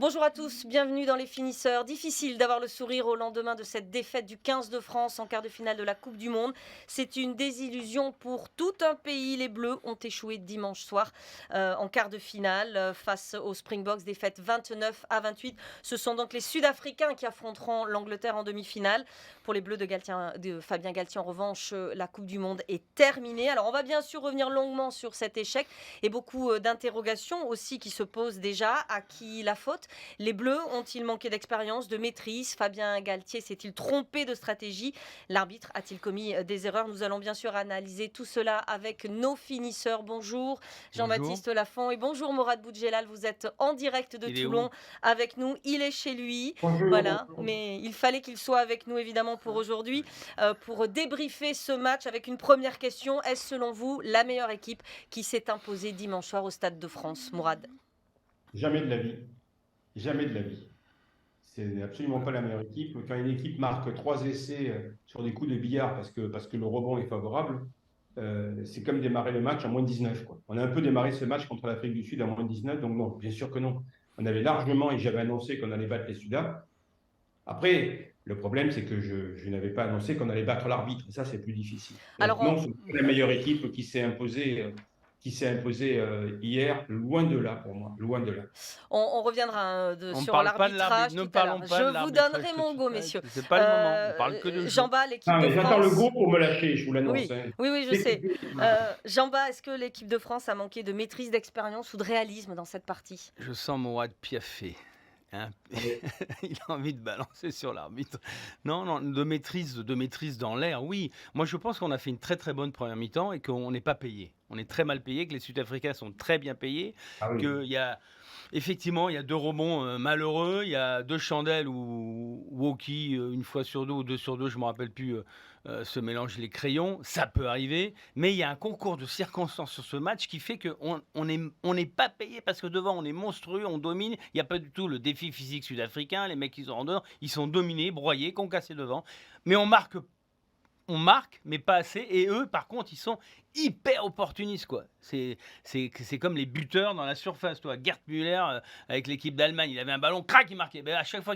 Bonjour à tous, bienvenue dans les finisseurs. Difficile d'avoir le sourire au lendemain de cette défaite du 15 de France en quart de finale de la Coupe du Monde. C'est une désillusion pour tout un pays. Les Bleus ont échoué dimanche soir en quart de finale face aux Springboks, défaite 29-28. Ce sont donc les Sud-Africains qui affronteront l'Angleterre en demi-finale. Pour les Bleus de Fabien Galtier, en revanche, la Coupe du Monde est terminée. Alors on va bien sûr revenir longuement sur cet échec et beaucoup d'interrogations aussi qui se posent déjà. À qui la faute? Les Bleus ont-ils manqué d'expérience, de maîtrise? Fabien Galtier s'est-il trompé de stratégie? L'arbitre a-t-il commis des erreurs? Nous allons bien sûr analyser tout cela avec nos finisseurs. Bonjour Bonjour. Jean-Baptiste Lafont et bonjour Morad Boudjelal. Vous êtes en direct de Il est où? Toulon avec nous. Il est chez lui. Bonjour, Voilà, bonjour. mais il fallait qu'il soit avec nous évidemment pour aujourd'hui, pour débriefer ce match avec une première question. Est-ce selon vous la meilleure équipe qui s'est imposée dimanche soir au Stade de France, Mourad? Jamais de la vie. Jamais de la vie. C'est absolument pas la meilleure équipe. Quand une équipe marque 3 essais sur des coups de billard parce que le rebond est favorable, c'est comme démarrer le match à moins de 19, quoi. On a un peu démarré ce match contre l'Afrique du Sud à moins de 19, donc non, bien sûr que non. On avait largement, et j'avais annoncé qu'on allait battre les Sudaf. Après, le problème, c'est que je n'avais pas annoncé qu'on allait battre l'arbitre. Et ça, c'est plus difficile. Donc Alors, non, c'est pas la meilleure équipe qui s'est imposée hier, loin de là pour moi, loin de là. on reviendra On ne sur parle pas de l'arbitre. l'arbitrage Ne tout à l'heure. parlons pas de Je vous l'arbitrage donnerai tout de mon suite. go, messieurs. C'est pas le moment. On parle que de jeu. Jamba, l'équipe Non, de mais j'attends le France. go pour me lâcher, je vous l'annonce, Oui, hein. oui, oui, je Dès que sais. j'ai- Jamba, est-ce que l'équipe de France a manqué de maîtrise, d'expérience ou de réalisme dans cette partie? Je sens Mourad piaffer. Hein. Ouais. Il a envie de balancer sur l'arbitre. Non, non, de maîtrise dans l'air, oui. Moi, je pense qu'on a fait une très très bonne première mi-temps et qu'on n'est pas payé. On est très mal payé, que les Sud-Africains sont très bien payés, Ah oui. qu'il y a effectivement il y a deux rebonds malheureux, il y a deux chandelles où Woki, une fois sur deux ou deux sur deux, je ne me rappelle plus, se mélange les crayons. Ça peut arriver, mais il y a un concours de circonstances sur ce match qui fait qu'on on n'est pas payé parce que devant on est monstrueux, on domine. Il n'y a pas du tout le défi physique sud-africain. Les mecs qui sont en dehors, ils sont dominés, broyés, concassés devant. Mais on marque, mais pas assez. Et eux, par contre, ils sont hyper opportunistes, quoi. C'est comme les buteurs dans la surface, toi. Gerd Müller, avec l'équipe d'Allemagne, il avait un ballon, crac, il marquait. Ben, à chaque fois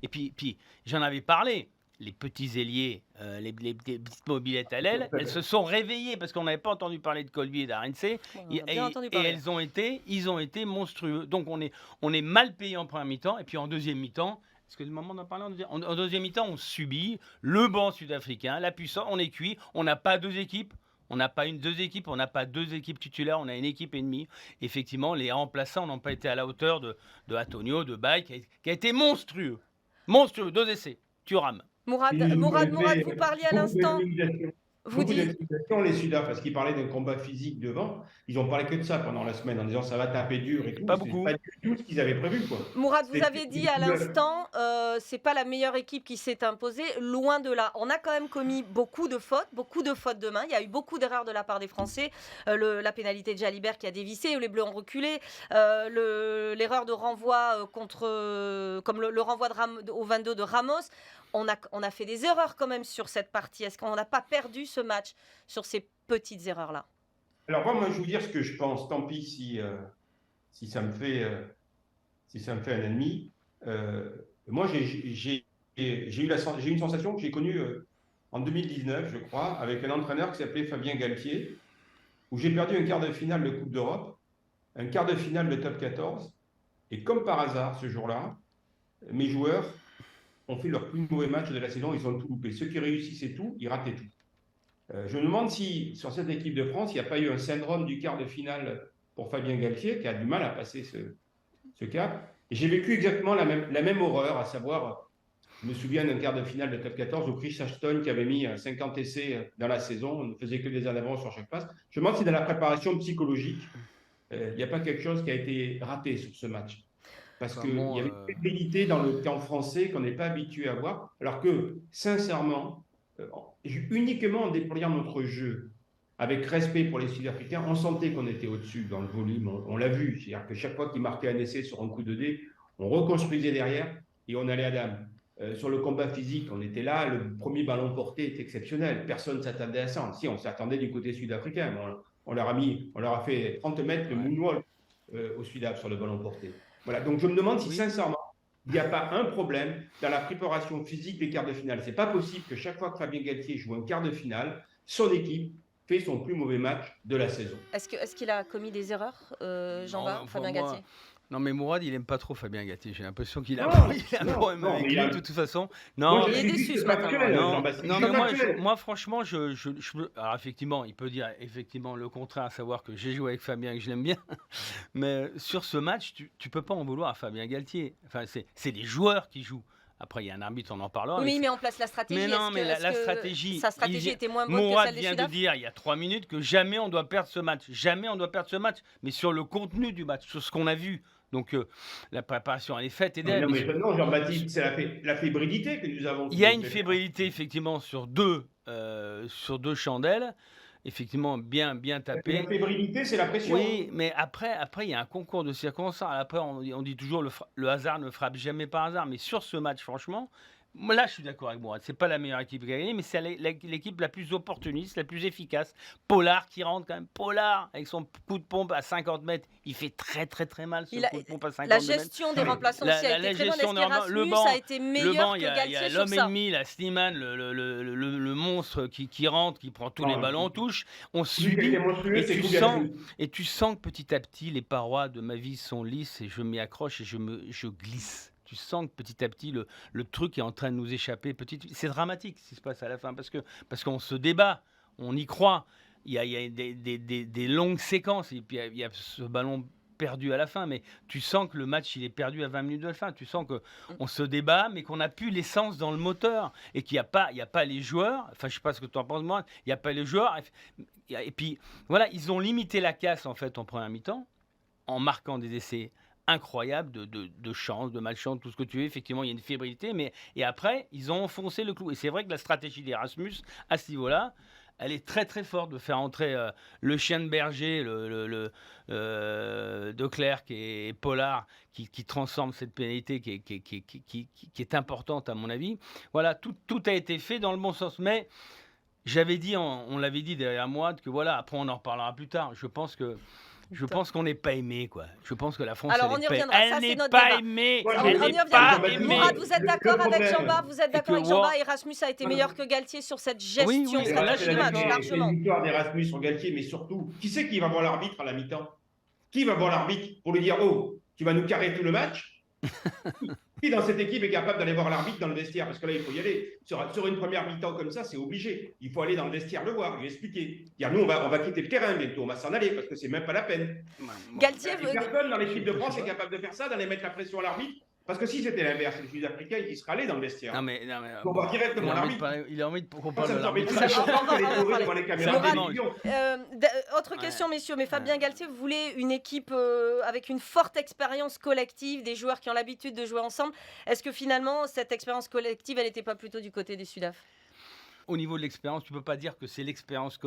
Et puis j'en avais parlé. Les petits ailiers, les petites mobilettes à l'aile, elles se sont réveillées parce qu'on n'avait pas entendu parler de Colby et d'Arense. Et, Bon, on en a bien entendu parler. ils ont été monstrueux. Donc on est mal payé en première mi-temps. Et puis en deuxième mi-temps, est-ce que le moment d'en parler en deuxième mi-temps, on subit le banc sud-africain, la puissance, on est cuit, on n'a pas deux équipes. On n'a pas deux équipes, on n'a pas deux équipes titulaires, on a une équipe et demie. Effectivement, les remplaçants n'ont pas été à la hauteur de Antonio, de Baye, qui a été monstrueux. Monstrueux, deux essais. Tu rames. Mourad, Ils nous ont Mourad, fait vous parliez à beaucoup l'instant, d'intimidation. vous Beaucoup dites, d'intimidation, les Sudaf, parce qu'ils parlaient d'un combat physique devant. Ils ont parlé que de ça pendant la semaine, en disant ça va taper dur et tout. Pas C'est beaucoup. pas du tout ce qu'ils avaient prévu, quoi. Mourad, vous C'était avez dit à l'instant, c'est pas la meilleure équipe qui s'est imposée, loin de là. On a quand même commis beaucoup de fautes de main. Il y a eu beaucoup d'erreurs de la part des Français. La pénalité de Jalibert qui a dévissé, les Bleus ont reculé. L'erreur de renvoi comme le renvoi au 22 de Ramos. On a fait des erreurs quand même sur cette partie. Est-ce qu'on n'a pas perdu ce match sur ces petites erreurs-là? Alors moi, je vais vous dire ce que je pense. Tant pis si ça me fait, si ça me fait un ennemi. Moi, j'ai une sensation que j'ai connue en 2019, je crois, avec un entraîneur qui s'appelait Fabien Galtier, où j'ai perdu un quart de finale de Coupe d'Europe, un quart de finale de Top 14, et comme par hasard, ce jour-là, mes joueurs ont fait leur plus mauvais match de la saison, ils ont tout loupé. Ceux qui réussissaient tout, ils rataient tout. Je me demande si, sur cette équipe de France, il n'y a pas eu un syndrome du quart de finale pour Fabien Galtier, qui a du mal à passer ce cap. Et j'ai vécu exactement la même horreur, à savoir, je me souviens d'un quart de finale de Top 14 où Chris Ashton, qui avait mis 50 essais dans la saison, on ne faisait que des en avant sur chaque passe. Je me demande si dans la préparation psychologique, il n'y a pas quelque chose qui a été raté sur ce match. Parce Enfin, qu'il bon, y avait une fébrilité dans le camp français qu'on n'est pas habitué à voir, alors que, sincèrement, uniquement en déployant notre jeu, avec respect pour les Sud-Africains, on sentait qu'on était au-dessus dans le volume, on l'a vu. C'est-à-dire que chaque fois qu'ils marquaient un essai sur un coup de dé, on reconstruisait derrière et on allait à dame. Sur le combat physique, on était là, le premier ballon porté est exceptionnel. Personne ne s'attendait à ça. Si, on s'attendait du côté sud-africain. On leur a fait 30 mètres de ouais. moonwalk au Sud-Af sur le ballon porté. Voilà, donc je me demande si Oui. sincèrement, il n'y a pas un problème dans la préparation physique des quarts de finale. C'est pas possible que chaque fois que Fabien Galtier joue un quart de finale, son équipe fait son plus mauvais match de la saison. Est-ce qu'il a commis des erreurs, Jean-Baptiste, Fabien Galtier? Non, mais Mourad, il aime pas trop Fabien Galtier. J'ai l'impression qu'il a Non, il a un non, problème non, avec mais lui, il a- de toute façon. Moi, Non, Il est je suis déçu juste ce matin, factuel, non, Jean-Baptiste. non, Je mais suis factuel. moi, franchement, alors effectivement, il peut dire effectivement le contraire, à savoir que j'ai joué avec Fabien et que je l'aime bien. Mais sur ce match, tu peux pas en vouloir à Fabien Galtier. Enfin, c'est les joueurs qui jouent. Après, il y a un arbitre, on en parlera. Oui, mais mais il met en place la stratégie. mais non, Est-ce mais que- la est-ce que stratégie. Sa stratégie était moins bonne que Mourad celle des vient de Sudaf? dire il y a 3 minutes que jamais on doit perdre ce match. Jamais on doit perdre ce match. Mais sur le contenu du match, sur ce qu'on a vu. Donc la préparation, elle est faite. Et Non, mais non, Jean-Baptiste, c'est la fébrilité que nous avons. il y a une fébrilité, effectivement, sur deux chandelles. Effectivement, bien La tapé. fébrilité, c'est la pression. Oui, mais après, il y a un concours de circonstances. Après, on dit toujours le hasard ne frappe jamais par hasard. Mais sur ce match, franchement, moi, là, je suis d'accord avec moi. C'est pas la meilleure équipe qui a gagné, mais c'est l'équipe la plus opportuniste, la plus efficace. Pollard qui rentre quand même. Pollard, avec son coup de pompe à 50 mètres, il fait très, très, très mal ce coup de pompe à 50 La mètres. gestion des remplaçants La- aussi a la été très bonne. gestion Est-ce des qu'Erasmus le banc- a été Le meilleur banc, que il y a Galtier sur l'homme ça? ennemi, la Slimane, le monstre qui rentre, qui prend tous Non, les ballons en touche. On Celui qui a subit. été monstrueux, Et c'est tu Koulibaly. Et tu sens que petit à petit, les parois de ma vie sont lisses et je m'y accroche et je glisse. Tu sens que petit à petit, le truc est en train de nous échapper. C'est dramatique ce qui se passe à la fin parce qu'on se débat, on y croit. Il y a des longues séquences et puis il y a ce ballon perdu à la fin, mais tu sens que le match il est perdu à 20 minutes de la fin. Tu sens qu'on se débat, mais qu'on n'a plus l'essence dans le moteur et qu'il n'y a pas les joueurs. Enfin, je sais pas ce que tu en penses, moi. Il n'y a pas les joueurs. Et puis voilà, ils ont limité la casse en fait en première mi-temps en marquant des essais incroyables de chance, de malchance, tout ce que tu veux. Effectivement, il y a une fébrilité, et après, ils ont enfoncé le clou. Et c'est vrai que la stratégie d'Erasmus, à ce niveau-là, elle est très très forte de faire entrer le chien de berger, de Clerc et Pollard, qui transforme cette pénalité qui est importante à mon avis. Voilà, tout a été fait dans le bon sens. Mais j'avais dit, on l'avait dit derrière moi, que voilà, après on en reparlera plus tard. Je pense qu'on n'est pas aimé, quoi. Je pense que la France, Alors, on y reviendra. Ça, elle c'est n'est notre pas débat. aimée. Voilà, On y Elle n'est reviendra. pas aimée. Mourad, vous êtes Le d'accord avec problème, Jean-Baptiste? Vous êtes que d'accord avec War- Jean-Baptiste? Erasmus a été meilleur que Galtier sur cette gestion Oui, là, je suis stratégique du match, d'accord. largement. Une victoire d'Erasmus sur Galtier, mais surtout, qui c'est qui va voir l'arbitre à la mi-temps? Qui va voir l'arbitre pour lui dire: oh, tu vas nous carrer tout le match? Qui dans cette équipe est capable d'aller voir l'arbitre dans le vestiaire? Parce que là, il faut y aller. Sur une première mi-temps comme ça, c'est obligé. Il faut aller dans le vestiaire le voir, lui expliquer. Dire: nous, on va quitter le terrain bientôt, on va s'en aller parce que c'est même pas la peine. Galtier, Et personne dans l'équipe de France est capable de faire ça, d'aller mettre la pression à l'arbitre. Parce que si c'était l'inverse, les Sud-Africains, ils seraient allés dans le vestiaire. Non, mais On va directement l'arbitre. il a envie qu'on Ça parle de me l'arbitre. semble Ça, choquant que les on va touristes parler. devant les caméras Mourad, de télévision. Autre question, messieurs, mais Fabien Galtier, vous voulez une équipe avec une forte expérience collective, des joueurs qui ont l'habitude de jouer ensemble. Est-ce que finalement, cette expérience collective, elle n'était pas plutôt du côté des Sudaf? Au niveau de l'expérience, tu peux pas dire que c'est l'expérience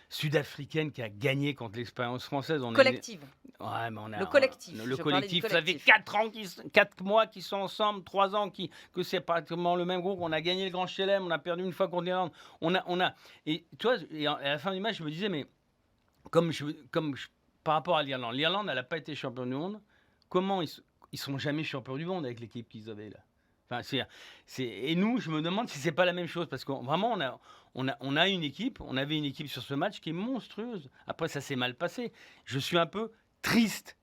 sud-africaine qui a gagné contre l'expérience française. Collective. Ouais, mais on a Le collectif, Le je parlais du collectif, ça fait collectif. 4 mois qu'ils sont ensemble, 3 ans que c'est pratiquement le même groupe. On a gagné le Grand Chelem, on a perdu une fois contre l'Irlande. Et tu vois, à la fin du match, je me disais, mais par rapport à l'Irlande, elle n'a pas été championne du monde. Comment ils sont jamais champions du monde avec l'équipe qu'ils avaient là? Enfin, et nous, je me demande si c'est pas la même chose parce que vraiment, on avait une équipe sur ce match qui est monstrueuse. Après, ça s'est mal passé. Je suis un peu triste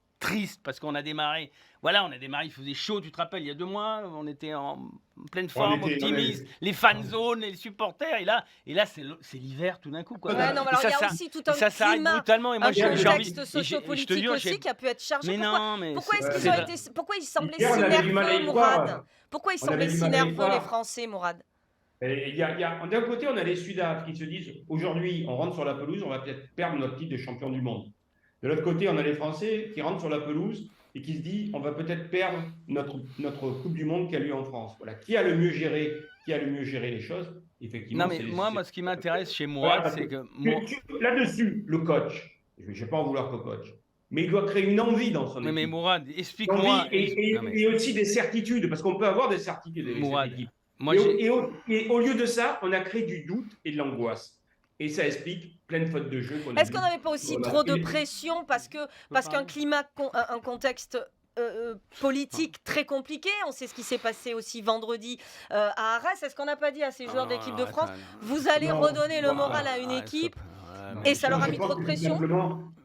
parce qu'on a démarré. Voilà, il faisait chaud, tu te rappelles, il y a 2 mois, on était en pleine forme, optimiste, les fan zones, les supporters, et là c'est l'hiver tout d'un coup, quoi. Ouais, non, mais alors il y a aussi tout un ça s'arrête climat, brutalement, et moi un j'ai envie. contexte et je te sociopolitique jure, aussi qui a pu être chargé. Mais non, mais Pourquoi est-ce qu'ils c'est ont vrai. été, pourquoi ils semblaient Hier, on si avait du mal à nerveux, y croire. Mourad? Pourquoi ils On avait semblaient du si mal à y nerveux, croire. les Français, Mourad? D'un côté, on a les Sudaf qui se disent: aujourd'hui, on rentre sur la pelouse, on va peut-être perdre notre titre de champion du monde. De l'autre côté, on a les Français qui rentrent sur la pelouse et qui se disent: on va peut-être perdre notre Coupe du Monde qui a lieu en France. Voilà. Qui a le mieux géré les choses? Effectivement. Non, mais moi, ce qui m'intéresse chez moi, Voilà, c'est que là-dessus, le coach, je ne vais pas en vouloir qu'au coach, mais il doit créer une envie dans son équipe. mais Mourad, Une explique-moi. envie et aussi des certitudes, parce qu'on peut avoir des certitudes avec Mourad, cette équipe. moi, Et au lieu de ça, on a créé du doute et de l'angoisse. Et ça explique plein de fautes de jeu qu'on a Est-ce qu'on vues. n'avait pas aussi trop de pression parce qu'un climat, un contexte politique très compliquée. On sait ce qui s'est passé aussi vendredi à Arras. Est-ce qu'on n'a pas dit à ces joueurs de l'équipe de France, vous allez redonner le moral à une équipe et ça leur a mis trop de pression?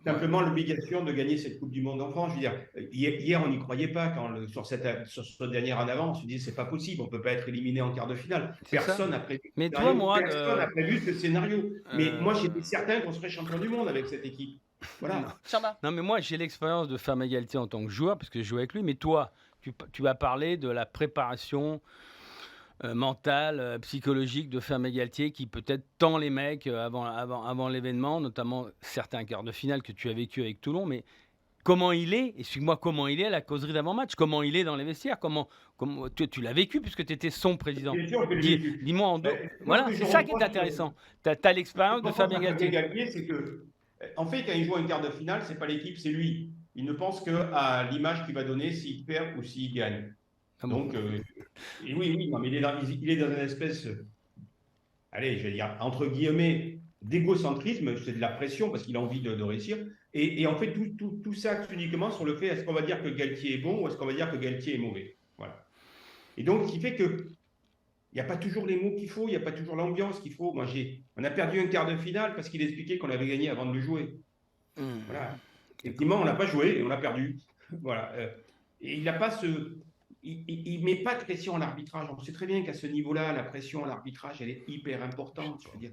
Simplement l'obligation de gagner cette Coupe du Monde en France. Je veux dire, hier, on n'y croyait pas sur ce dernier en avant. On se disait, c'est pas possible, on peut pas être éliminé en quart de finale. Personne n'a prévu. Mais toi, moi, personne n'a prévu ce scénario. Mais moi, j'étais certain qu'on serait champion du monde avec cette équipe. Voilà. Non, mais moi, j'ai l'expérience de Fama Galtier en tant que joueur, parce que je jouais avec lui. Mais toi, tu as parlé de la préparation mentale, psychologique de Fama Galtier, qui peut-être tend les mecs avant l'événement, notamment certains quarts de finale que tu as vécu avec Toulon. Mais comment il est, explique-moi comment il est à la causerie d'avant-match, comment il est dans les vestiaires, comment tu l'as vécu puisque tu étais son président. Bien sûr que je l'ai vécu. Dis-moi en deux. Voilà, c'est ça qui est intéressant. Tu as l'expérience de Fabien Galtier. C'est que, en fait, quand il joue en quart de finale, c'est pas l'équipe, c'est lui. Il ne pense qu'à l'image qu'il va donner s'il perd ou s'il gagne. Ah bon. Donc, et oui, non, mais il est dans une espèce, allez, je vais dire, entre guillemets, d'égocentrisme, c'est de la pression parce qu'il a envie de réussir. Et en fait, tout ça uniquement sur le fait, est-ce qu'on va dire que Galtier est bon ou est-ce qu'on va dire que Galtier est mauvais? Voilà. Et donc, ce qui fait que il n'y a pas toujours les mots qu'il faut, il n'y a pas toujours l'ambiance qu'il faut. On a perdu un quart de finale parce qu'il expliquait qu'on avait gagné avant de le jouer. Voilà. Effectivement, on n'a pas joué et on a perdu. Voilà. Et il n'a pas il met pas de pression à l'arbitrage. On sait très bien qu'à ce niveau-là, la pression à l'arbitrage, elle est hyper importante. Je veux dire,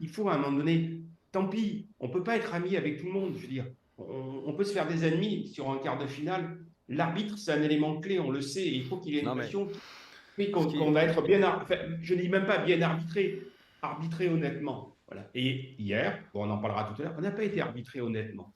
il faut à un moment donné, tant pis, on ne peut pas être ami avec tout le monde. Je veux dire, on peut se faire des ennemis sur un quart de finale. L'arbitre, c'est un élément clé, on le sait. Et il faut qu'il ait une pression qu'on va être bien. Enfin, je ne dis même pas bien arbitré honnêtement. Voilà. Et hier, on en parlera tout à l'heure, on n'a pas été arbitré honnêtement.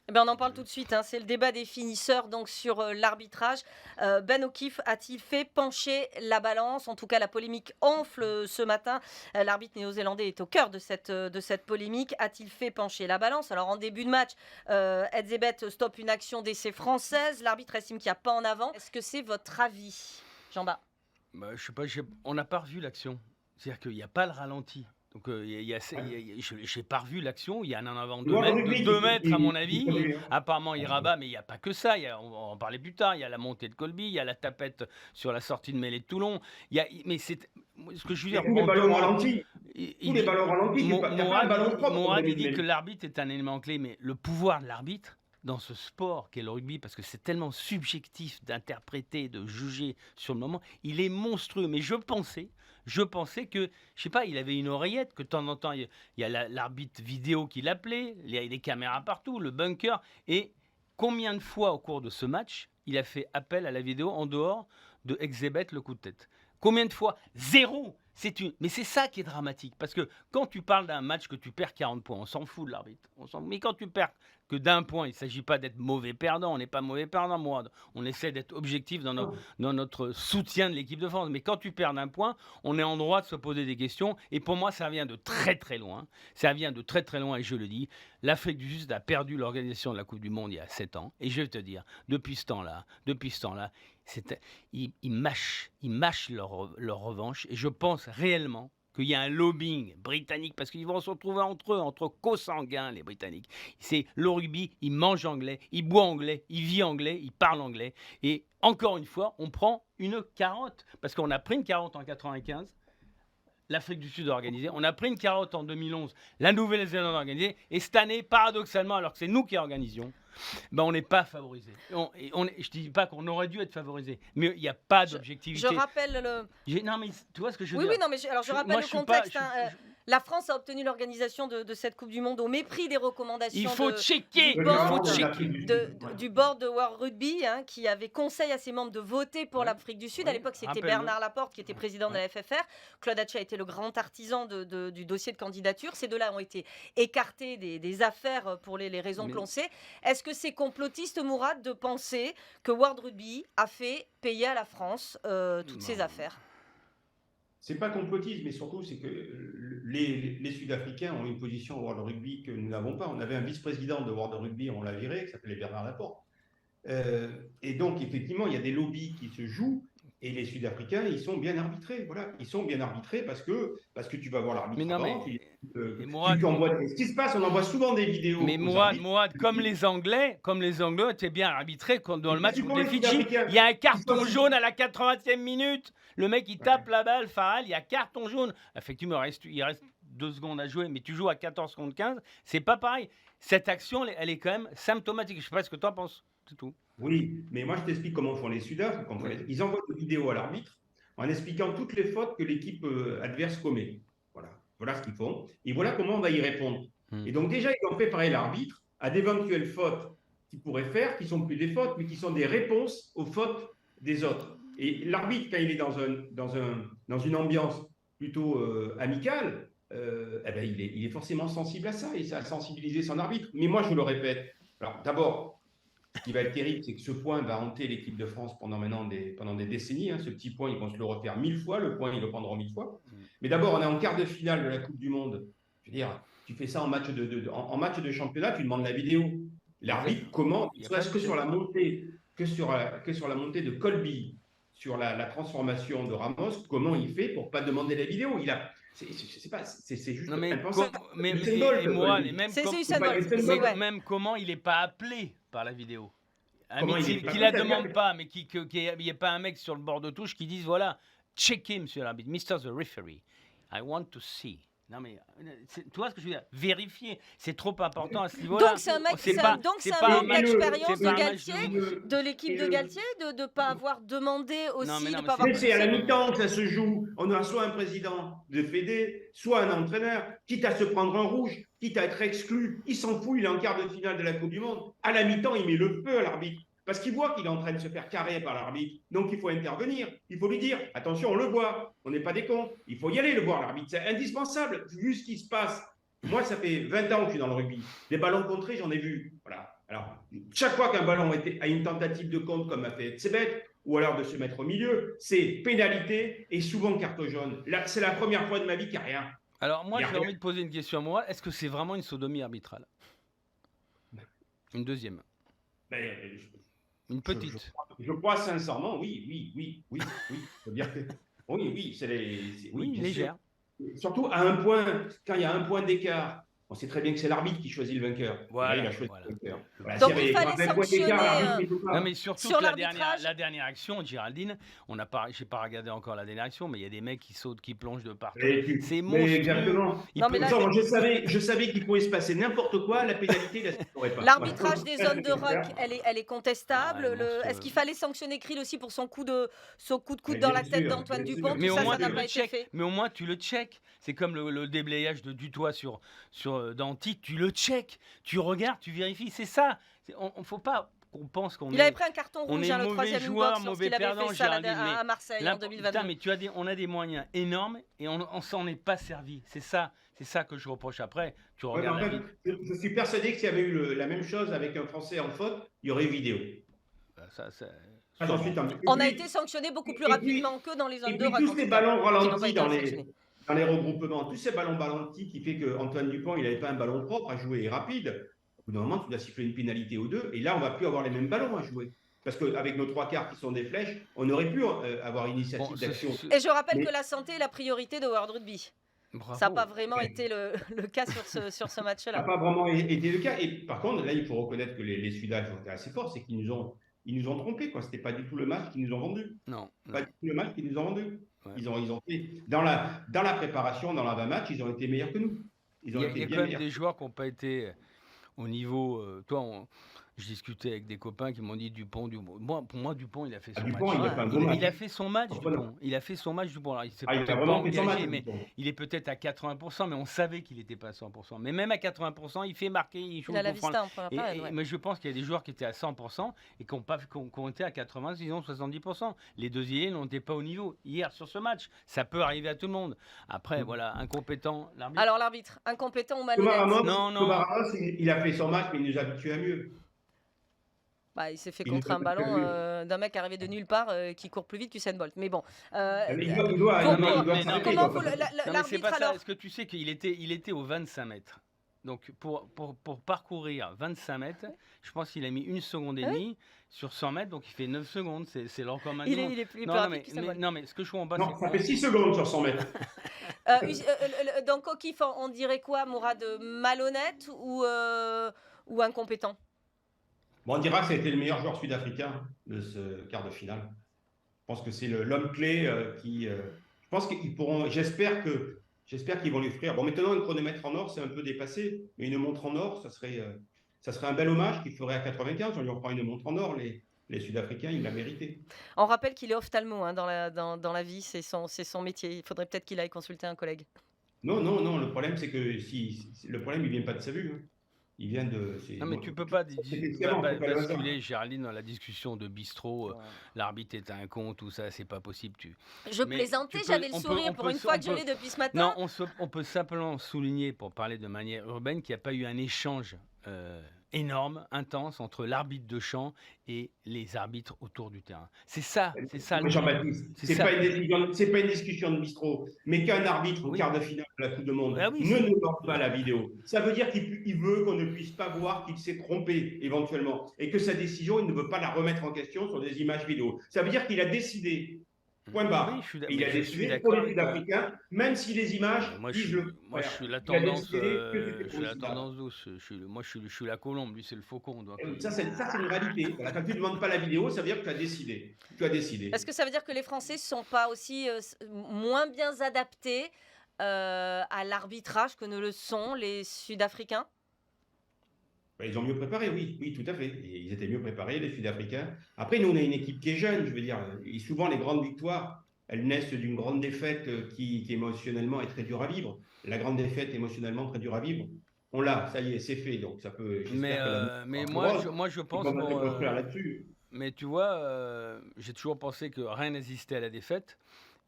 Eh ben on en parle tout de suite, hein. C'est le débat des finisseurs donc sur l'arbitrage. Ben O'Keefe a-t-il fait pencher la balance? En tout cas, la polémique enfle ce matin. L'arbitre néo-zélandais est au cœur de cette polémique. A-t-il fait pencher la balance? Alors en début de match, Etzebeth stoppe une action d'essai française. L'arbitre estime qu'il n'y a pas en avant. Est-ce que c'est votre avis, Jean-Baptiste? Je sais pas, on n'a pas revu l'action. C'est-à-dire qu'il n'y a pas le ralenti. Donc, je n'ai pas revu l'action. Il y a un en avant de 2 mètres, à mon avis. Apparemment, il rabat, mais il n'y a pas que ça. On va en parler plus tard. Il y a la montée de Colby, il y a la tapette sur la sortie de mêlée de Toulon. Mais c'est ce que je veux dire. Tous les ballons ralentis. Tous les ballons ralentis. Mourad, il dit que l'arbitre est un élément clé, mais le pouvoir de l'arbitre dans ce sport qu'est le rugby, parce que c'est tellement subjectif d'interpréter, de juger sur le moment, il est monstrueux. Mais je pensais que, je sais pas, il avait une oreillette, que de temps en temps, il y a l'arbitre vidéo qui l'appelait, il y a des caméras partout, le bunker. Et combien de fois au cours de ce match, il a fait appel à la vidéo en dehors de Etzebeth le coup de tête? Combien de fois? Zéro. Mais c'est ça qui est dramatique. Parce que quand tu parles d'un match que tu perds 40 points, on s'en fout de l'arbitre. Mais quand tu perds que d'un point, il ne s'agit pas d'être mauvais perdant. On n'est pas mauvais perdant, moi. On essaie d'être objectif dans notre soutien de l'équipe de France. Mais quand tu perds d'un point, on est en droit de se poser des questions. Et pour moi, ça vient de très très loin. Ça vient de très très loin, et je le dis. L'Afrique du Sud a perdu l'organisation de la Coupe du Monde il y a 7 ans. Et je vais te dire, depuis ce temps-là, ils mâchent leur revanche. Et je pense réellement qu'il y a un lobbying britannique, parce qu'ils vont se retrouver entre eux, entre co-sanguins, les Britanniques. C'est le rugby, ils mangent anglais, ils boivent anglais, ils vivent anglais, ils parlent anglais. Et encore une fois, on prend une carotte, parce qu'on a pris une carotte en 95. L'Afrique du Sud a organisé. On a pris une carotte en 2011. La Nouvelle-Zélande a organisé. Et cette année, paradoxalement, alors que c'est nous qui organisions, on n'est pas favorisé. Je ne dis pas qu'on aurait dû être favorisé, mais il n'y a pas d'objectivité. Je rappelle le... Non, mais tu vois ce que je veux dire? Oui, non, mais je rappelle le contexte. La France a obtenu l'organisation de cette Coupe du Monde au mépris des recommandations du board de World Rugby, hein, qui avait conseillé à ses membres de voter pour l'Afrique du Sud. À l'époque, c'était Bernard Laporte qui était président de la FFR. Claude Hatchet a été le grand artisan du dossier de candidature. Ces deux-là ont été écartés des affaires pour les raisons que l'on sait. Est-ce que c'est complotiste, Mourad, de penser que World Rugby a fait payer à la France toutes ces affaires? C'est pas complotiste, mais surtout, c'est que les Sud-Africains ont une position au World Rugby que nous n'avons pas. On avait un vice-président de World Rugby, on l'a viré, qui s'appelait Bernard Laporte. Et donc, effectivement, il y a des lobbies qui se jouent. Et les Sud-Africains, ils sont bien arbitrés. Voilà, ils sont bien arbitrés parce que tu vas voir l'arbitre Mais non, avant. mais Mourad, Ce qui se passe, on envoie souvent des vidéos mais aux arbitres. Mourad, comme les Anglais, t'es bien arbitré dans le Et match qu'est-ce qu'ils contre font, les les Fidji. Sud-Africains? Il y a un Ils carton sont- jaune à la 80e minute. Le mec, il tape la balle, Farrell, il y a carton jaune. Effectivement, il reste 2 secondes à jouer, mais tu joues à 14 contre 15. C'est pas pareil. Cette action, elle est quand même symptomatique. Je sais pas ce que tu en penses. C'est tout. Oui, mais moi je t'explique comment font les Sud-Africains. Ils envoient des vidéos à l'arbitre en expliquant toutes les fautes que l'équipe adverse commet. Voilà ce qu'ils font. Et voilà comment on va y répondre. Et donc déjà, ils ont préparé l'arbitre à d'éventuelles fautes qu'il pourrait faire, qui ne sont plus des fautes, mais qui sont des réponses aux fautes des autres. Et l'arbitre, quand il est dans une ambiance plutôt amicale, eh ben, il est forcément sensible à ça et ça a sensibilisé son arbitre. Mais moi, je le répète. Alors d'abord, ce qui va être terrible, c'est que ce point va hanter l'équipe de France pendant des décennies. Ce petit point, ils vont se le refaire 1000 fois. Le point, ils le prendront 1000 fois. Mais d'abord, on est en quart de finale de la Coupe du Monde. Je veux dire, tu fais ça en match de championnat, tu demandes la vidéo. L'arbitre, comment, serait-ce que sur la montée, que sur la montée de Colby, sur la transformation de Ramos, comment il fait pour pas demander la vidéo? C'est juste Non, mais impensable. Usain Bolt. Même comment il n'est pas appelé par la vidéo. Comment il est Qui la demande pas, mais qu'il n'y ait pas un mec sur le bord de touche qui dise voilà, checkez, monsieur l'arbitre, Mr. the referee, I want to see. Non mais, tu vois ce que je veux dire? Vérifier, c'est trop important à ce niveau-là. Donc c'est un manque d'expérience de Galtier, de l'équipe de Galtier, de ne pas avoir demandé aussi, de pas avoir... C'est à la mi-temps que ça se joue. On a soit un président de Fédé, soit un entraîneur, quitte à se prendre un rouge, quitte à être exclu. Il s'en fout, il est en quart de finale de la Coupe du Monde. À la mi-temps, il met le feu à l'arbitre. Parce qu'il voit qu'il est en train de se faire carrer par l'arbitre. Donc, il faut intervenir. Il faut lui dire, attention, on le voit. On n'est pas des cons. Il faut y aller le voir, l'arbitre. C'est indispensable, vu ce qui se passe. Moi, ça fait 20 ans que je suis dans le rugby. Des ballons contrés, j'en ai vu. Voilà. Alors, chaque fois qu'un ballon a une tentative de contre, comme a fait Tsebet, ou alors de se mettre au milieu, c'est pénalité et souvent carte jaune. Là, c'est la première fois de ma vie qu'il n'y a rien. Alors, moi, j'ai envie de poser une question à moi. Est-ce que c'est vraiment une sodomie arbitrale? Une deuxième. Une petite. Je crois sincèrement, oui. Faut dire que, oui, légère. Sûr. Surtout à un point, quand il y a un point d'écart, on sait très bien que c'est l'arbitre qui choisit le vainqueur. Voilà, il a choisi le vainqueur. Voilà, donc il fallait sanctionner. Non, mais surtout sur que la dernière action, Géraldine, j'ai pas regardé encore la dernière action, mais il y a des mecs qui sautent, qui plongent de partout. C'est monstrueux. Exactement. Je savais qu'il pouvait se passer n'importe quoi, la pénalité, il ne saurait pas. L'arbitrage des zones de rock, elle est contestable. Est-ce qu'il fallait sanctionner Krill aussi pour son coup de coude dans la tête d'Antoine Dupont? Mais ça n'a pas été fait. Mais au moins, tu le check. C'est comme le déblayage de Dutoit sur Danti, tu le check, tu regardes, tu vérifies, c'est ça. On faut pas qu'on pense qu'on il avait pris un carton rouge le troisième joueur, box lorsqu'il avait fait ça à Marseille en 2022. Putain, mais on a des moyens énormes et on s'en est pas servi. C'est ça que je reproche après. Tu regardes je suis persuadé que s'il y avait eu la même chose avec un Français en faute, il y aurait eu vidéo. On a été sanctionné beaucoup plus rapidement que dans les zones de rock. Tous ces ballons ralentis dans les regroupements, tous ces ballons ralentis qui fait qu'Antoine Dupont, il n'avait pas un ballon propre à jouer et rapide. Au bout d'un moment, tu dois siffler une pénalité ou deux. Et là, on ne va plus avoir les mêmes ballons à jouer. Parce qu'avec nos 3 quarts qui sont des flèches, on aurait pu avoir une initiative d'action. Et je rappelle que la santé est la priorité de World Rugby. Bravo. Ça n'a pas vraiment été le cas sur ce match-là. Ça n'a pas vraiment été le cas. Et par contre, là, il faut reconnaître que les Sudaf ont été assez forts, c'est qu'ils nous ont trompés. Ce n'était pas du tout le match qu'ils nous ont vendu. Non. Pas du tout le match qu'ils nous ont vendu. Ouais. Ils ont fait, dans la préparation, dans l'avant-match, ils ont été meilleurs que nous. Il y a quand même des joueurs qui n'ont pas été au niveau. Je discutais avec des copains qui m'ont dit Dupont. Pour moi, Dupont, il a fait son match. Il a fait son match, Dupont. Il a fait son match, Dupont. Alors, il s'est peut-être pas engagé, mais il est peut-être à 80%, mais on savait qu'il n'était pas à 100%. Mais même à 80%, il fait marquer, il joue. Il a la vista en première période. Mais je pense qu'il y a des joueurs qui étaient à 100% et qui ont été à 80%, ils ont 70%. Les deuxièmes n'étaient pas au niveau. Hier, sur ce match, ça peut arriver à tout le monde. Après, voilà, incompétent, l'arbitre. Alors, l'arbitre, incompétent ou malhonnête? Non. Il a fait son match, mais il nous habitue à mieux. Il s'est fait contre un ballon d'un mec arrivé de nulle part qui court plus vite qu'Usain Bolt. Mais bon. Il doit. Comment l'arbitre alors? Est-ce que tu sais qu'il était aux 25 mètres Donc, pour parcourir 25 mètres, je pense qu'il a mis 1 seconde et Ah oui. demie sur 100 mètres, donc il fait 9 secondes. C'est le record du Il monde. est plus Non, rapide mais, qu'Usain Bolt. non, mais ce que je comprends pas, Non, c'est ça fait 6 secondes sur 100 mètres. Donc au kiff, on dirait quoi, Mourad? Malhonnête ou incompétent? Bon, on dira que ça a été le meilleur joueur sud-africain de ce quart de finale. Je pense que c'est l'homme clé je pense qu'ils pourront. J'espère qu'ils vont lui offrir. Bon, maintenant, un chronomètre en or, c'est un peu dépassé, mais une montre en or, ça serait un bel hommage qu'il ferait à 95. On lui offre une montre en or. Les Sud-Africains, ils l'ont mérité. On rappelle qu'il est ophtalmo hein, dans la vie, c'est son métier. Il faudrait peut-être qu'il aille consulter un collègue. Non, non, non. Le problème, c'est que le problème, il vient pas de sa vue. Hein. Il vient de. Non, mais tu peux pas basculer, Géraldine, dans la discussion de bistrot. L'arbitre est un con, tout ça, c'est pas possible. Je plaisantais, j'avais le sourire pour une fois que je l'ai depuis ce matin. Non, on peut simplement souligner, pour parler de manière urbaine, qu'il n'y a pas eu un échange énorme, intense, entre l'arbitre de champ et les arbitres autour du terrain. C'est ça. Jean-Baptiste, c'est pas une discussion de bistrot, mais qu'un arbitre au quart de finale de la Coupe du Monde ne nous montre pas la vidéo. Ça veut dire qu'il veut qu'on ne puisse pas voir qu'il s'est trompé éventuellement et que sa décision, il ne veut pas la remettre en question sur des images vidéo. Ça veut dire qu'il a décidé. Point barre. Oui, il a décidé pour les Sud-Africains, même si les images disent le contraire. Moi, je suis la tendance douce. Moi, je suis la colombe, lui, c'est le faucon. Donc, ça, c'est une réalité. Voilà, quand tu ne demandes pas la vidéo, ça veut dire que tu as décidé. Est-ce que ça veut dire que les Français ne sont pas aussi moins bien adaptés à l'arbitrage que ne le sont les Sud-Africains? Ils ont mieux préparé, oui, tout à fait. Ils étaient mieux préparés, les Sud-Africains. Après, nous, on a une équipe qui est jeune, je veux dire. Et souvent, les grandes victoires, elles naissent d'une grande défaite qui émotionnellement est très dure à vivre. La grande défaite, émotionnellement, très dure à vivre. On l'a, ça y est, c'est fait. Donc, ça peut. Mais moi, je pense. Mais tu vois, j'ai toujours pensé que rien n'existait à la défaite.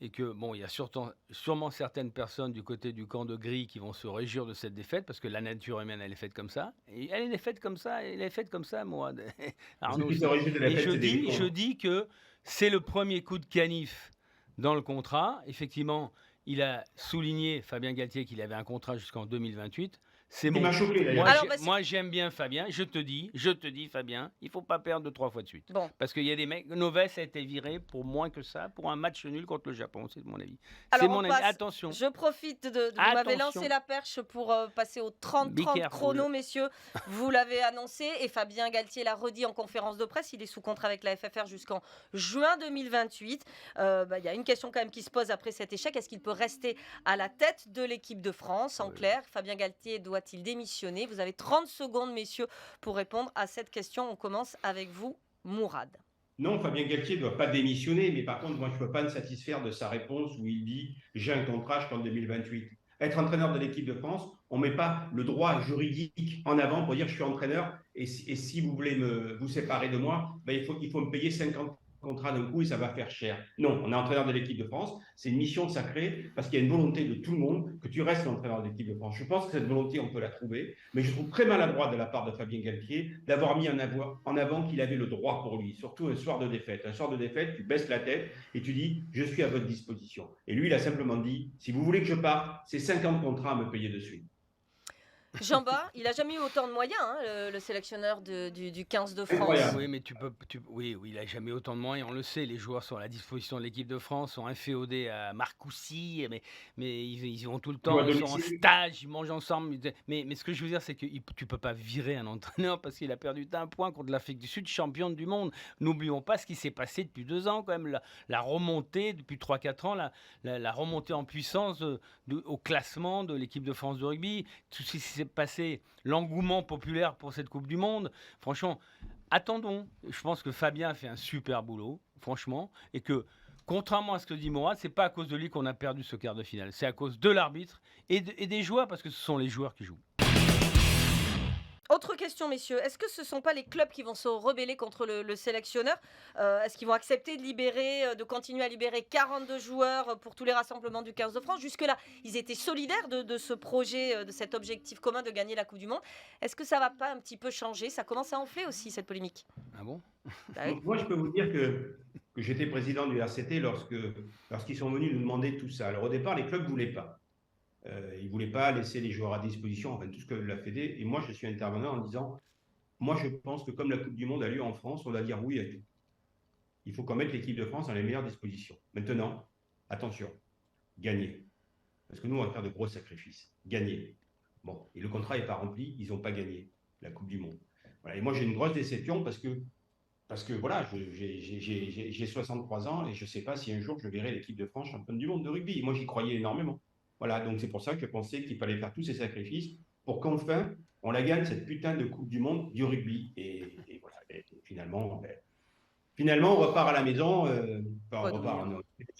Et que, bon, il y a sûrement certaines personnes du côté du camp de gris qui vont se réjouir de cette défaite, parce que la nature humaine, elle est faite comme ça. Et elle est faite comme ça, moi. Arnaud. Et je dis que c'est le premier coup de canif dans le contrat. Effectivement, il a souligné, Fabien Galtier, qu'il avait un contrat jusqu'en 2028. C'est bon. Moi, j'aime bien Fabien. Je te dis, Fabien, il ne faut pas perdre 3 fois de suite. Bon. Parce qu'il y a des mecs. Noves a été viré pour moins que ça, pour un match nul contre le Japon, c'est mon avis. Alors, mon avis. Attention. Je profite de vous m'avez lancé la perche pour passer au 30-30 chrono, messieurs. Vous l'avez annoncé et Fabien Galtier l'a redit en conférence de presse. Il est sous contrat avec la FFR jusqu'en juin 2028. Il y a une question quand même qui se pose après cet échec. Est-ce qu'il peut rester à la tête de l'équipe de France? En clair, Fabien Galtier doit-il démissionner? Vous avez 30 secondes, messieurs, pour répondre à cette question. On commence avec vous, Mourad. Non, Fabien Galtier ne doit pas démissionner, mais par contre, moi, je ne peux pas me satisfaire de sa réponse où il dit « j'ai un contrat jusqu'en 2028 ». Être entraîneur de l'équipe de France, on ne met pas le droit juridique en avant pour dire « je suis entraîneur et si vous voulez vous séparer de moi, il faut me payer 50 contrat d'un coup et ça va faire cher ». Non, on est entraîneur de l'équipe de France, c'est une mission sacrée parce qu'il y a une volonté de tout le monde que tu restes l'entraîneur de l'équipe de France. Je pense que cette volonté, on peut la trouver, mais je trouve très maladroit de la part de Fabien Galtier d'avoir mis en avant qu'il avait le droit pour lui, surtout un soir de défaite. Un soir de défaite, tu baisses la tête et tu dis « je suis à votre disposition ». Et lui, il a simplement dit « si vous voulez que je parte, c'est 50 contrats à me payer dessus ». Jean-Baptiste, il n'a jamais eu autant de moyens, hein, le sélectionneur du 15 de France. Oui, mais oui, il n'a jamais autant de moyens, on le sait. Les joueurs sont à la disposition de l'équipe de France, sont inféodés à Marcoussis, mais ils vont tout le temps, ils sont en stage, ils mangent ensemble. Mais ce que je veux dire, c'est que tu ne peux pas virer un entraîneur parce qu'il a perdu d'un point contre l'Afrique du Sud, championne du monde. N'oublions pas ce qui s'est passé depuis 2 ans, quand même, la remontée, depuis 3-4 ans, la remontée en puissance au classement de l'équipe de France de rugby. Tout ce qui s'est passé, l'engouement populaire pour cette Coupe du Monde. Franchement, attendons. Je pense que Fabien a fait un super boulot, franchement, et que contrairement à ce que dit Mourad, c'est pas à cause de lui qu'on a perdu ce quart de finale. C'est à cause de l'arbitre et des joueurs, parce que ce sont les joueurs qui jouent. Autre question, messieurs. Est-ce que ce ne sont pas les clubs qui vont se rebeller contre le sélectionneur? Est-ce qu'ils vont accepter de continuer à libérer 42 joueurs pour tous les rassemblements du 15 de France? Jusque-là, ils étaient solidaires de ce projet, de cet objectif commun de gagner la Coupe du Monde. Est-ce que ça ne va pas un petit peu changer? Ça commence à enfler aussi, cette polémique. Ah bon? Oui. Moi, je peux vous dire que j'étais président du RCT lorsqu'ils sont venus nous demander tout ça. Alors, au départ, les clubs ne voulaient pas. Il ne voulait pas laisser les joueurs à disposition, enfin tout ce que la Fédé. Et moi, je suis intervenu en disant, moi, je pense que comme la Coupe du Monde a lieu en France, on va dire oui à tout. Il faut qu'on mette l'équipe de France dans les meilleures dispositions. Maintenant, attention, gagner. Parce que nous, on va faire de gros sacrifices. Gagner. Bon, et le contrat n'est pas rempli, ils n'ont pas gagné la Coupe du Monde. Voilà. Et moi, j'ai une grosse déception parce que voilà, j'ai 63 ans et je ne sais pas si un jour je verrai l'équipe de France championne du monde de rugby. Moi, j'y croyais énormément. Voilà, donc c'est pour ça que je pensais qu'il fallait faire tous ces sacrifices pour qu'enfin, on la gagne, cette putain de Coupe du monde du rugby. Et voilà, et finalement, on repart à la maison, enfin, on repart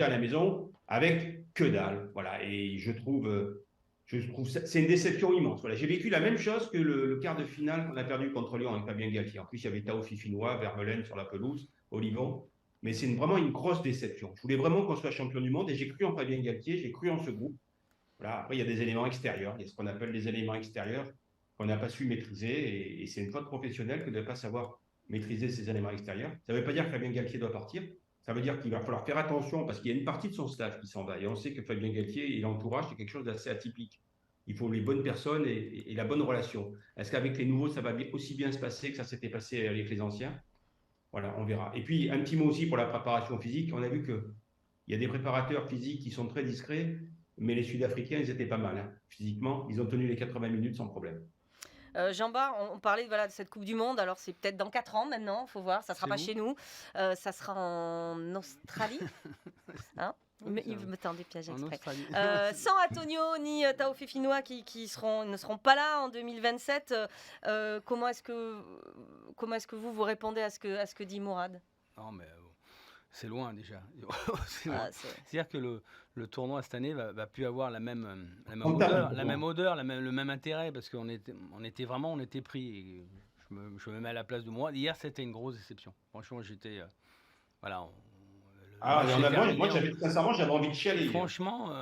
à la maison avec que dalle. Voilà, et je trouve c'est une déception immense. Voilà, j'ai vécu la même chose que le quart de finale qu'on a perdu contre Lyon avec Fabien Galtier. En plus, il y avait Tao Fifinois, Vermeulen sur la pelouse, Olivon. Mais c'est vraiment une grosse déception. Je voulais vraiment qu'on soit champion du monde et j'ai cru en Fabien Galtier, j'ai cru en ce groupe. Voilà. Après, il y a des éléments extérieurs. Il y a ce qu'on appelle les éléments extérieurs qu'on n'a pas su maîtriser. Et c'est une faute professionnelle que de ne pas savoir maîtriser ces éléments extérieurs. Ça ne veut pas dire que Fabien Galtier doit partir. Ça veut dire qu'il va falloir faire attention parce qu'il y a une partie de son staff qui s'en va. Et on sait que Fabien Galtier et l'entourage, c'est quelque chose d'assez atypique. Il faut les bonnes personnes et la bonne relation. Est-ce qu'avec les nouveaux, ça va aussi bien se passer que ça s'était passé avec les anciens? Voilà, on verra. Et puis, un petit mot aussi pour la préparation physique. On a vu qu'il y a des préparateurs physiques qui sont très discrets, mais les Sud-Africains, ils étaient pas mal. Hein. Physiquement, ils ont tenu les 80 minutes sans problème. Jean-Bart, on parlait de cette Coupe du Monde. Alors, c'est peut-être dans 4 ans maintenant, il faut voir. Ça ne sera pas chez nous. Ça sera en Australie. Hein, il me tend des pièges exprès. Sans Antonio ni Tao Fifinois qui ne seront pas là en 2027, comment est-ce que vous répondez à ce que dit Mourad? Non, mais c'est loin déjà. C'est-à-dire que le tournoi cette année va plus avoir la même odeur, le même intérêt, parce qu'on était pris. Et je me mets à la place de moi. Hier, c'était une grosse déception. Franchement, j'étais... voilà. Sincèrement, j'avais envie de chialer. Franchement,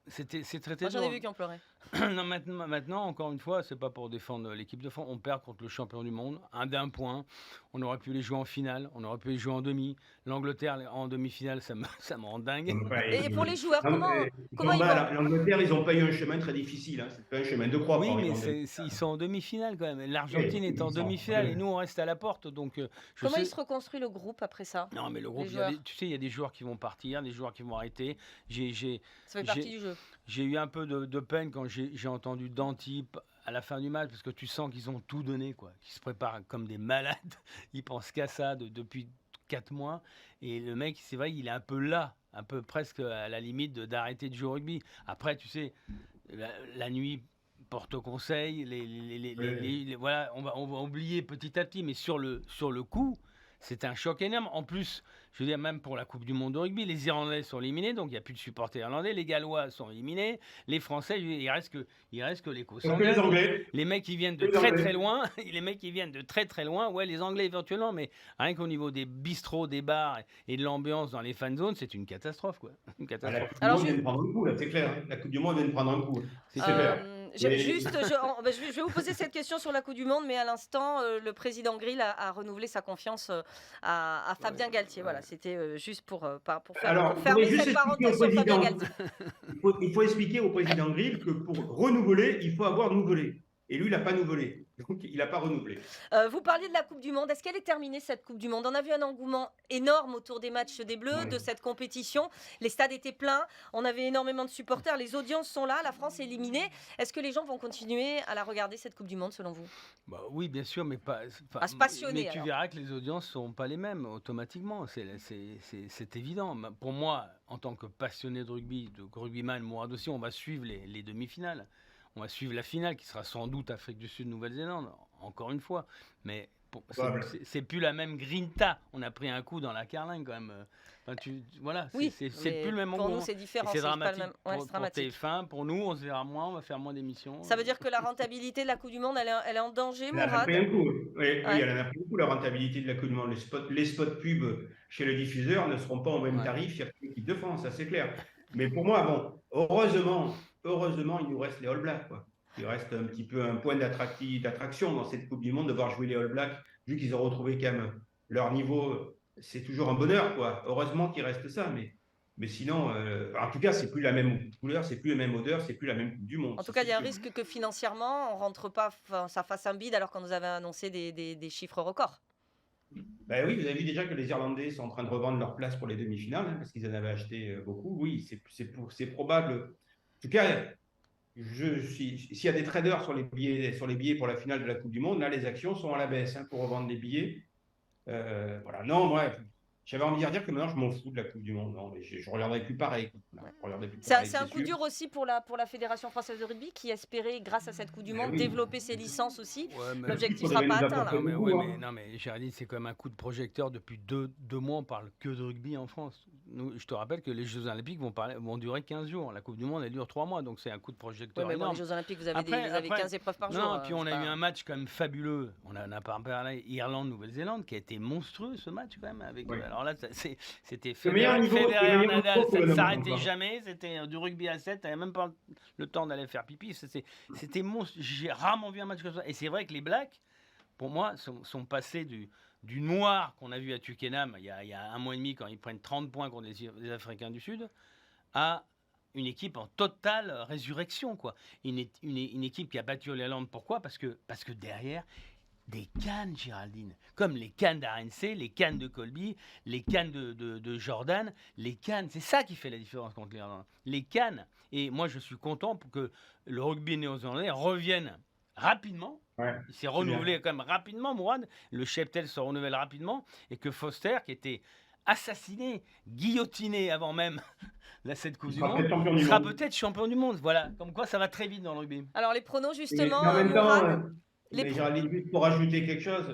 c'est très Moi, j'en ai vu qui en pleuraient. Non, maintenant, encore une fois, c'est pas pour défendre l'équipe de France. On perd contre le champion du monde, d'un point. On aurait pu les jouer en finale, on aurait pu les jouer en demi. L'Angleterre en demi-finale, ça me rend dingue. Et pour les joueurs, comment ils vont... L'Angleterre, ils n'ont pas eu un chemin très difficile. Hein. C'est pas un chemin de croix. Oui, mais ils sont en demi-finale quand même. L'Argentine est en demi-finale et nous, on reste à la porte. Donc, comment il se reconstruit le groupe après ça? Non, mais le groupe, tu sais, il y a des joueurs qui vont partir, des joueurs qui vont arrêter. Ça fait partie du jeu. J'ai eu un peu de peine quand j'ai entendu Danty à la fin du match, parce que tu sens qu'ils ont tout donné, quoi. Qu'ils se préparent comme des malades. Ils pensent qu'à ça depuis 4 mois. Et le mec, c'est vrai, il est un peu là, un peu presque à la limite d'arrêter de jouer au rugby. Après, tu sais, la nuit porte conseil. Voilà, on va oublier petit à petit, mais sur le coup, c'était un choc énorme. En plus, je veux dire, même pour la Coupe du Monde de rugby, les Irlandais sont éliminés, donc il n'y a plus de supporters irlandais. Les Gallois sont éliminés. Les Français, il reste que l'Écosse. Les Anglais. Les mecs qui viennent de très très loin. Les mecs qui viennent de très très loin. Ouais, les Anglais éventuellement, mais rien qu'au niveau des bistrots, des bars et de l'ambiance dans les fan zones, c'est une catastrophe, quoi. Une catastrophe. La Coupe du Monde vient de prendre un coup, là, c'est clair. Hein. La Coupe du Monde vient de prendre un coup. C'est clair. Je vais vous poser cette question sur la Coupe du Monde, mais à l'instant, le président Grill a renouvelé sa confiance à Fabien Galtier. Voilà, c'était juste pour fermer cette parenthèse sur Fabien Galtier. Il faut expliquer au président Grill que pour renouveler, il faut avoir nouvelé. Et lui, il n'a pas nouvelé. Donc, il n'a pas renouvelé. Vous parliez de la Coupe du Monde. Est-ce qu'elle est terminée, cette Coupe du Monde? On a vu un engouement énorme autour des matchs des Bleus, de cette compétition. Les stades étaient pleins. On avait énormément de supporters. Les audiences sont là. La France est éliminée. Est-ce que les gens vont continuer à la regarder, cette Coupe du Monde, selon vous? Oui, bien sûr, mais pas... À se passionner, mais tu verras que les audiences ne seront pas les mêmes, automatiquement. C'est évident. Pour moi, en tant que passionné de rugby, de rugbyman, Mourad aussi, on va suivre les demi-finales. On va suivre la finale qui sera sans doute Afrique du Sud, Nouvelle-Zélande, encore une fois. Mais c'est plus la même grinta. On a pris un coup dans la carlingue quand même. Enfin, voilà, oui, c'est plus le même pour nous, c'est différent. C'est dramatique. Pour TF1, pour nous, on se verra moins, on va faire moins d'émissions. Ça veut dire que la rentabilité de la Coupe du Monde, elle est en danger, Mourad? Elle en a pris un coup. Oui, elle en a pris un coup, la rentabilité de la Coupe du Monde. Les spots pub chez le diffuseur ne seront pas au même tarif que l'équipe de France, ça c'est clair. Mais pour moi, heureusement, il nous reste les All Blacks, quoi. Il reste un petit peu un point d'attraction dans cette Coupe du Monde de voir jouer les All Blacks, vu qu'ils ont retrouvé quand même leur niveau. C'est toujours un bonheur, quoi. Heureusement qu'il reste ça, mais Mais sinon, en tout cas, c'est plus la même couleur, c'est plus la même odeur, c'est plus la même Coupe du Monde. En tout Ça, cas, c'est il y a un sûr. risque que financièrement, on rentre pas, ça fasse un bide alors qu'on nous avait annoncé des chiffres records. Ben oui, vous avez vu déjà que les Irlandais sont en train de revendre leur place pour les demi-finales, parce qu'ils en avaient acheté beaucoup. Oui, c'est probable. En tout cas, s'il y a des traders sur les billets pour la finale de la Coupe du Monde, là, les actions sont à la baisse pour revendre les billets. Voilà. Non, moi, j'avais envie de dire que maintenant, je m'en fous de la Coupe du Monde. Non, mais je ne regarderai plus pareil. Voilà, Ouais. je regarderai plus C'est pareil, c'est un c'est coup sûr. dur aussi pour la Fédération française de rugby qui espérait, grâce à cette Coupe du Ben Monde, oui. développer ses licences aussi. Ouais, mais L'objectif Il sera faudrait pas nous atteint apporter là. non, mais, beaucoup. non, mais Géraldine, c'est quand même un coup de projecteur. Depuis deux mois, on parle que de rugby en France. Nous, je te rappelle que les Jeux Olympiques vont durer 15 jours. La Coupe du Monde, elle dure 3 mois, donc c'est un coup de Oui, projecteur mais bon, les énorme. Jeux Olympiques, vous avez, Après, vous avez 15 épreuves par jour. non, puis on c'est a eu pas- un match quand même fabuleux. On en a pas parlé. Irlande-Nouvelle-Zélande, qui a été monstrueux ce match quand même. Oui. Alors là, c'était Le meilleur niveau, Federer-Nadal, ça ne que s'arrêtait encore. jamais. C'était du rugby à 7, t'avais même pas le temps d'aller faire pipi. C'était monstre. J'ai rarement vu un match comme ça. Et c'est vrai que les Blacks, pour moi, sont passés du noir qu'on a vu à Twickenham il y a un mois et demi quand ils prennent 30 points contre les Africains du Sud, à une équipe en totale résurrection, quoi. Une équipe qui a battu l'Irlande. Pourquoi ? Parce que derrière, des cannes, Géraldine, comme les cannes d'RNC, les cannes de Colby, les cannes de Jordan, les cannes, c'est ça qui fait la différence contre l'Irlande. Les cannes. Et moi, je suis content pour que le rugby néo-zélandais revienne rapidement. Ouais, Il s'est renouvelé quand même rapidement, Mourad. Le cheptel se renouvelle rapidement. Et que Foster, qui était assassiné, guillotiné avant même cette Coupe du Monde, sera peut-être champion du monde. Voilà, comme quoi ça va très vite dans le rugby. Alors, les pronos, Mais justement, en même temps, Mourad, mais Géraldine, juste pour rajouter quelque chose,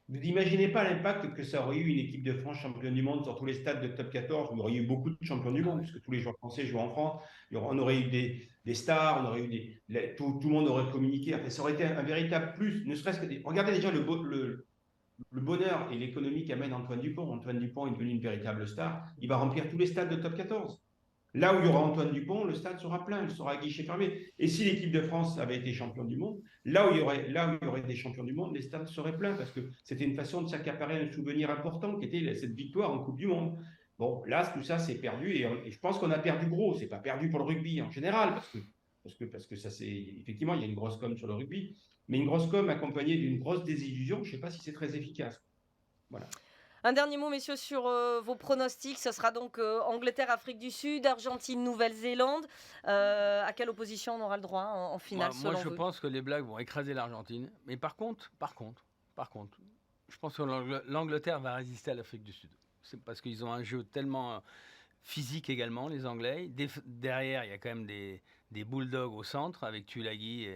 vous n'imaginez pas l'impact que ça aurait eu une équipe de France championne du monde sur tous les stades de top 14. Il y aurait eu beaucoup de champions du monde, puisque tous les joueurs français jouent en France. On aurait eu des stars, on aurait eu tout le monde aurait communiqué. Enfin, ça aurait été un véritable plus, ne serait-ce que regardez déjà le bonheur et l'économie qu'amène Antoine Dupont. Antoine Dupont est devenu une véritable star. Il va remplir tous les stades de top 14. Là où il y aura Antoine Dupont, le stade sera plein, il sera à guichet fermé. Et si l'équipe de France avait été champion du monde, là où il y aurait des champions du monde, les stades seraient pleins parce que c'était une façon de s'accaparer un souvenir important qui était cette victoire en Coupe du Monde. Bon, là, tout ça, c'est perdu et je pense qu'on a perdu gros. C'est pas perdu pour le rugby en général parce que ça, c'est effectivement, il y a une grosse com sur le rugby, mais une grosse com accompagnée d'une grosse désillusion, je ne sais pas si c'est très efficace. Voilà. un dernier mot, messieurs, sur vos pronostics. Ce sera donc Angleterre, Afrique du Sud, Argentine, Nouvelle-Zélande. À quelle opposition on aura le droit en finale, Moi, selon je vous? pense que les Blacks vont écraser l'Argentine. Mais par contre, je pense que l'Angleterre va résister à l'Afrique du Sud. C'est parce qu'ils ont un jeu tellement physique également, les Anglais. Derrière, il y a quand même des bulldogs au centre avec Tulagi.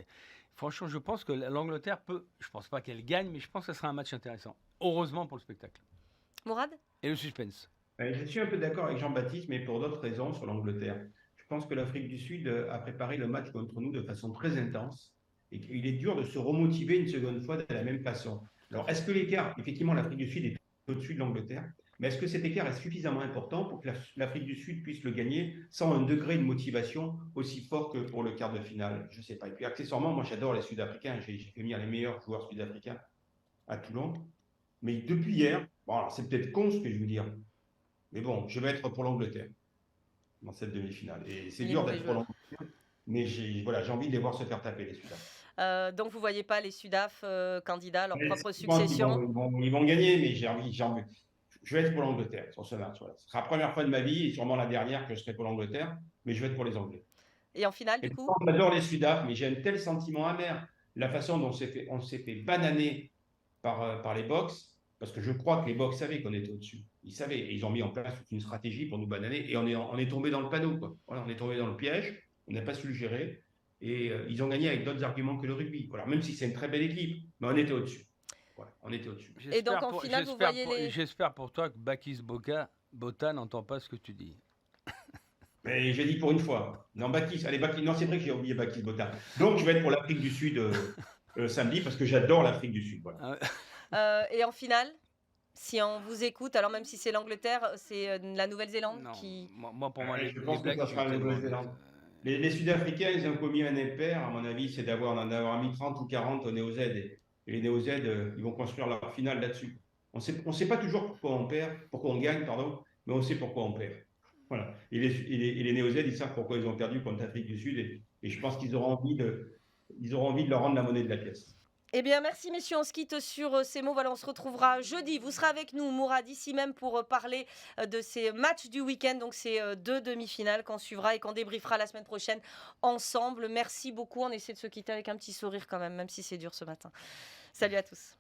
Franchement, je pense que l'Angleterre peut. Je pense pas qu'elle gagne, mais je pense que ce sera un match intéressant. Heureusement pour le spectacle. Mourad? Et le suspense. Je suis un peu d'accord avec Jean-Baptiste, mais pour d'autres raisons sur l'Angleterre. Je pense que l'Afrique du Sud a préparé le match contre nous de façon très intense et qu'il est dur de se remotiver une seconde fois de la même façon. Alors, est-ce que l'écart, effectivement, l'Afrique du Sud est au-dessus de l'Angleterre, mais est-ce que cet écart est suffisamment important pour que l'Afrique du Sud puisse le gagner sans un degré de motivation aussi fort que pour le quart de finale? Je ne sais pas. Et puis, accessoirement, moi, j'adore les Sud-Africains. J'ai fait venir les meilleurs joueurs sud-africains à Toulon. Mais depuis hier, bon, alors c'est peut-être con ce que je veux dire, mais bon, je vais être pour l'Angleterre dans cette demi-finale. Et c'est dur d'être pour l'Angleterre, mais j'ai envie de les voir se faire taper, les Sudaf. Donc, vous ne voyez pas les Sudaf candidats à leur Mais propre je pense qu'ils succession? ils vont gagner, mais j'ai envie. Je vais être pour l'Angleterre sur ce match. Voilà. Ce sera la première fois de ma vie et sûrement la dernière que je serai pour l'Angleterre, mais je vais être pour les Anglais. Et en finale, Et du coup? j'adore les Sudaf, mais j'ai un tel sentiment amer. La façon dont on s'est fait bananer par les Box, parce que je crois que les Box savaient qu'on était au-dessus. Ils savaient, et ils ont mis en place toute une stratégie pour nous bananer, et on est tombé dans le panneau, quoi. Voilà, on est tombé dans le piège, on n'a pas su le gérer, et ils ont gagné avec d'autres arguments que le rugby. Voilà, même si c'est une très belle équipe, mais on était au-dessus. Voilà, on était au-dessus. Et donc, en finale, vous voyez les... J'espère pour toi que Bakis Bota n'entend pas ce que tu dis. Mais j'ai dit pour une fois. Non, Bakis, allez, Bakis, non, c'est vrai que j'ai oublié Bakis Bota. Donc, je vais être pour l'Afrique du Sud samedi, parce que j'adore l'Afrique du Sud. Voilà. Et en finale, si on vous écoute, alors même si c'est l'Angleterre, c'est la Nouvelle-Zélande qui... Moi, pour moi, je pense que ça sera la Nouvelle-Zélande. Les Sud-Africains, ils ont commis un impair, à mon avis, c'est d'en avoir mis 30 ou 40 au Néo-Z. Et les Néo-Z, ils vont construire leur finale là-dessus. On sait pas toujours pourquoi on perd, pourquoi on gagne, pardon, mais on sait pourquoi on perd. Voilà. Et les Néo-Zélandais, ils savent pourquoi ils ont perdu contre l'Afrique du Sud. Et je pense qu'ils auront envie ils auront envie de leur rendre la monnaie de la pièce. Eh bien, merci messieurs, on se quitte sur ces mots. Voilà, on se retrouvera jeudi. Vous serez avec nous, Mourad, ici même pour parler de ces matchs du week-end, donc ces 2 demi-finales qu'on suivra et qu'on débriefera la semaine prochaine ensemble. Merci beaucoup, on essaie de se quitter avec un petit sourire quand même si c'est dur ce matin. Salut à tous.